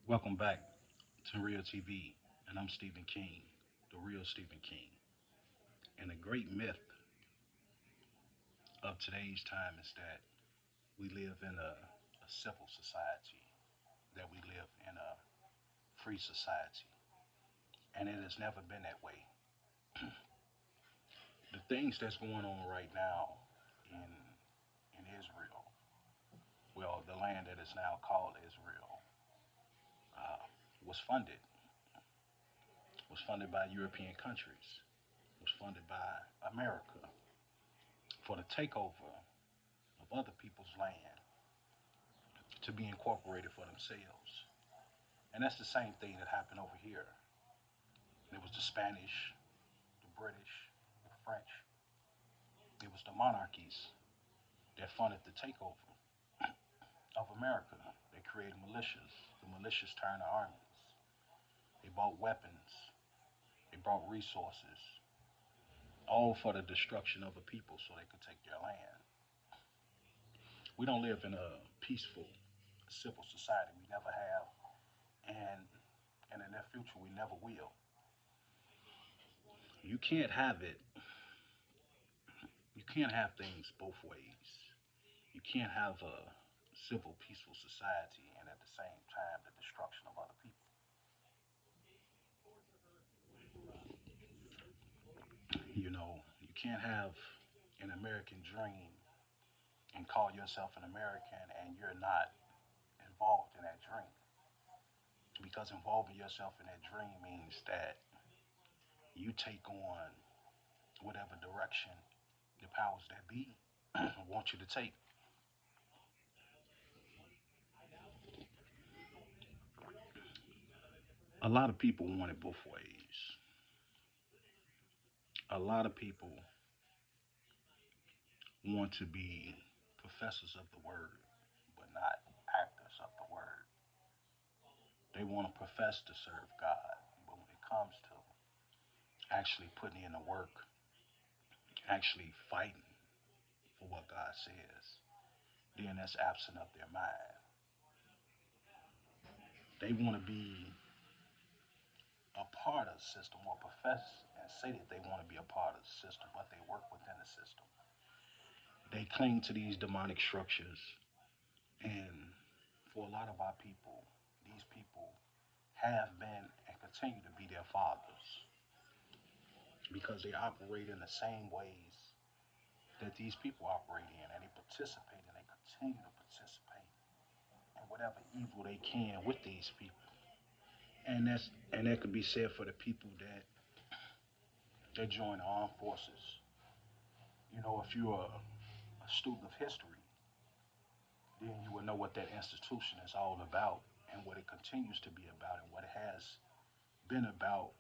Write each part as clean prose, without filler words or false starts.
Welcome back to Real TV, and I'm Stephen King, the real Stephen King. And the great myth of today's time is that we live in a civil society, that we live in a free society, and it has never been that way. The things that's going on right now in Israel, well, the land that is now called Israel, uh, was funded was funded by European countries, was funded by America for the takeover of other people's land to be incorporated for themselves. And that's the same thing that happened over here. It was the Spanish, the British, the French. It was the monarchies that funded the takeover of America. They created militias. The militias turned to armies. They bought weapons. They brought resources, all for the destruction of a people so they could take their land. We don't live in a peaceful civil society. We never have, and in the near future, we never will. You can't have it. You can't have things both ways. You can't have a civil, peaceful society and at the same time the destruction of other people. You know, you can't have an American dream and call yourself an American and you're not involved in that dream. Because involving yourself in that dream means that you take on whatever direction the powers that be want you to take. A lot of people want it both ways. A lot of people want to be professors of the word, but not actors of the word. They want to profess to serve God, but when it comes to actually putting in the work, actually fighting for what God says, then that's absent of their mind. They want to be a part of the system or profess and say that they want to be a part of the system, but they work within the system. They cling to these demonic structures, and for a lot of our people, these people have been and continue to be their fathers because they operate in the same ways that these people operate in, and they participate and they continue to participate in whatever evil they can with these people. And that could be said for the people that join the armed forces. You know, if you're a student of history, then you will know what that institution is all about and what it continues to be about and what it has been about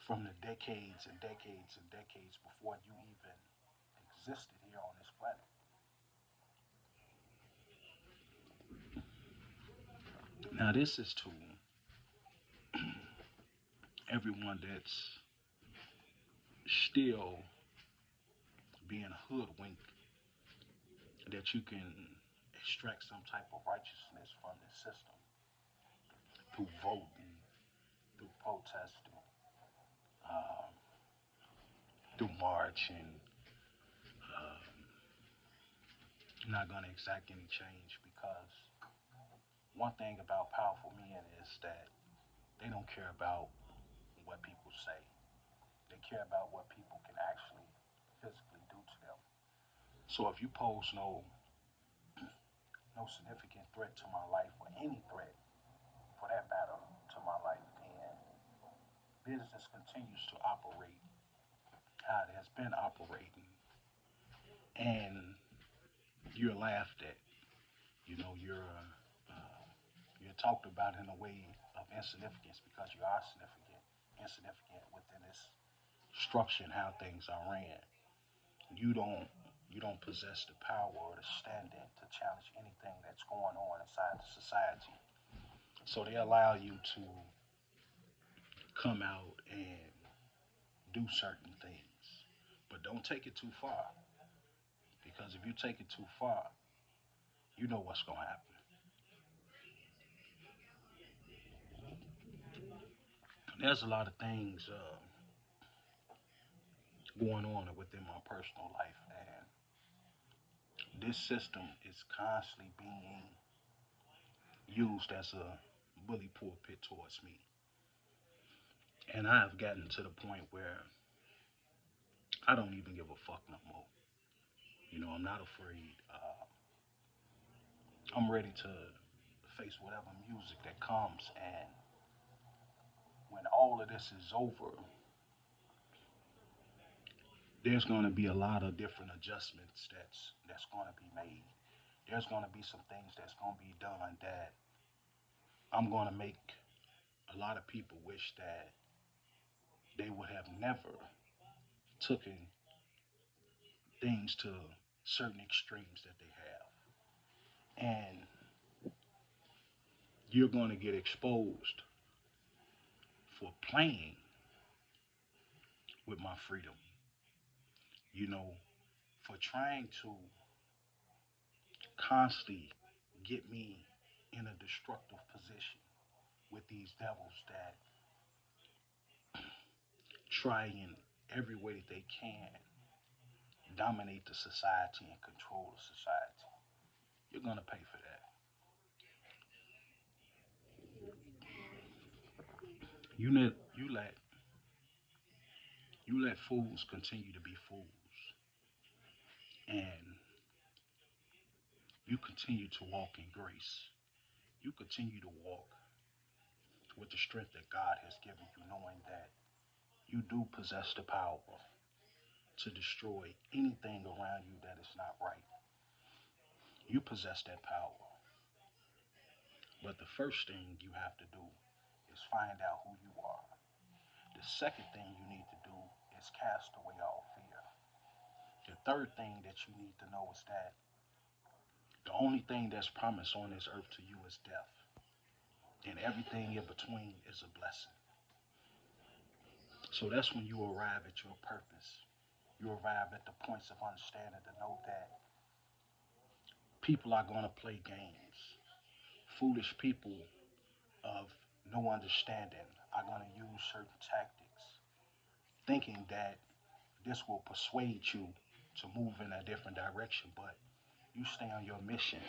from the decades and decades and decades before you even existed here on this planet. Now, this is to everyone that's still being hoodwinked, that you can extract some type of righteousness from this system through voting, through protesting, um, through marching. Not going to exact any change because one thing about powerful men is that they don't care about what people say. They care about what people can actually physically do to them. So if you pose no significant threat to my life or any threat for that matter to my life, then business continues to operate how it has been operating, and you're laughed at. You know, you're talked about in a way of insignificance because you are insignificant within this structure and how things are ran. You don't you don't possess the power or the standing to challenge anything that's going on inside the society. So they allow you to come out and do certain things. But don't take it too far. Because if you take it too far, you know what's gonna happen. there's a lot of things going on within my personal life, and this system is constantly being used as a bully pulpit towards me. And I have gotten to the point where I don't even give a fuck no more. I'm not afraid. I'm ready to face whatever music that comes, and when all of this is over, there's going to be a lot of different adjustments that's going to be made. There's going to be some things that's going to be done that I'm going to make a lot of people wish that they would have never taken things to certain extremes that they have. And you're going to get exposed for playing with my freedom, you know, for trying to constantly get me in a destructive position with these devils that try in every way that they can dominate the society and control the society. You're going to pay for that. You let fools continue to be fools, and you continue to walk in grace. You continue to walk with the strength that God has given you, knowing that you do possess the power to destroy anything around you that is not right. You possess that power. But the first thing you have to do is find out who you are. The second thing you need to do is cast away all fear. The third thing that you need to know is that the only thing that's promised on this earth to you is death. And everything in between is a blessing. So that's when you arrive at your purpose. You arrive at the points of understanding to know that people are going to play games. Foolish people of no understanding are going to use certain tactics, thinking that this will persuade you to move in a different direction, but you stay on your mission.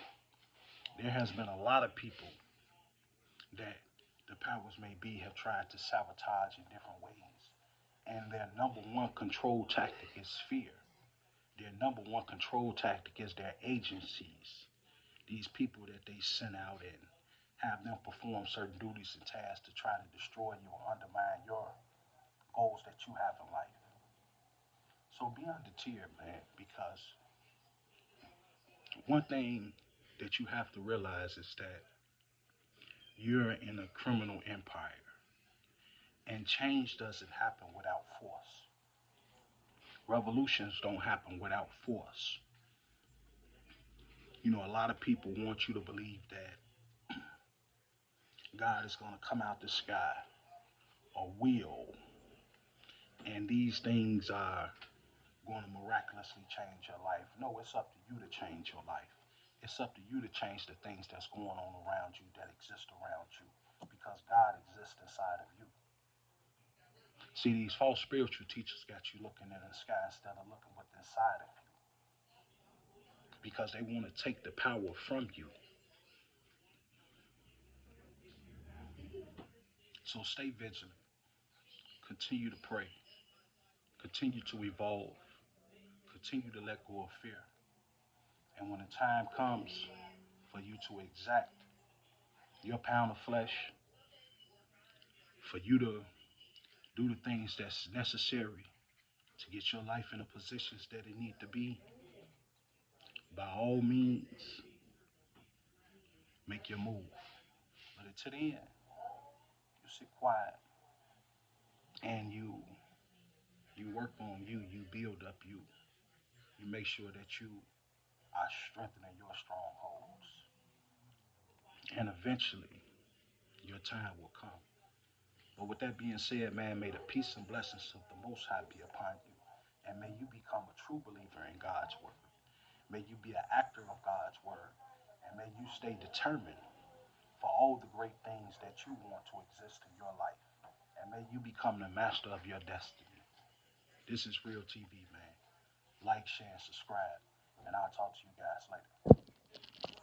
There has been a lot of people that the powers may be have tried to sabotage in different ways. And their number one control tactic is fear. Their number one control tactic is their agencies. These people that they send out and have them perform certain duties and tasks to try to destroy you or undermine your goals that you have in life. So be undeterred, man, because one thing that you have to realize is that you're in a criminal empire, and change doesn't happen without force. Revolutions don't happen without force. A lot of people want you to believe that God is going to come out the sky or will, and these things are going to miraculously change your life. No, it's up to you to change your life. It's up to you to change the things that's going on around you, that exist around you, because God exists inside of you. See, these false spiritual teachers got you looking in the sky instead of looking what's inside of you, because they want to take the power from you. So stay vigilant. Continue to pray. Continue to evolve. Continue to let go of fear. And when the time comes for you to exact your pound of flesh, for you to do the things that's necessary to get your life in the positions that it need to be, by all means, make your move. But until the end, you sit quiet and you work on you, you build up you. You make sure that you are strengthening your strongholds. And eventually, your time will come. But with that being said, man, may the peace and blessings of the Most High be upon you. And may you become a true believer in God's word. May you be an actor of God's word. And may you stay determined for all the great things that you want to exist in your life. And May you become the master of your destiny. This is Real TV, man. Like, share, and subscribe. And I'll talk to you guys later.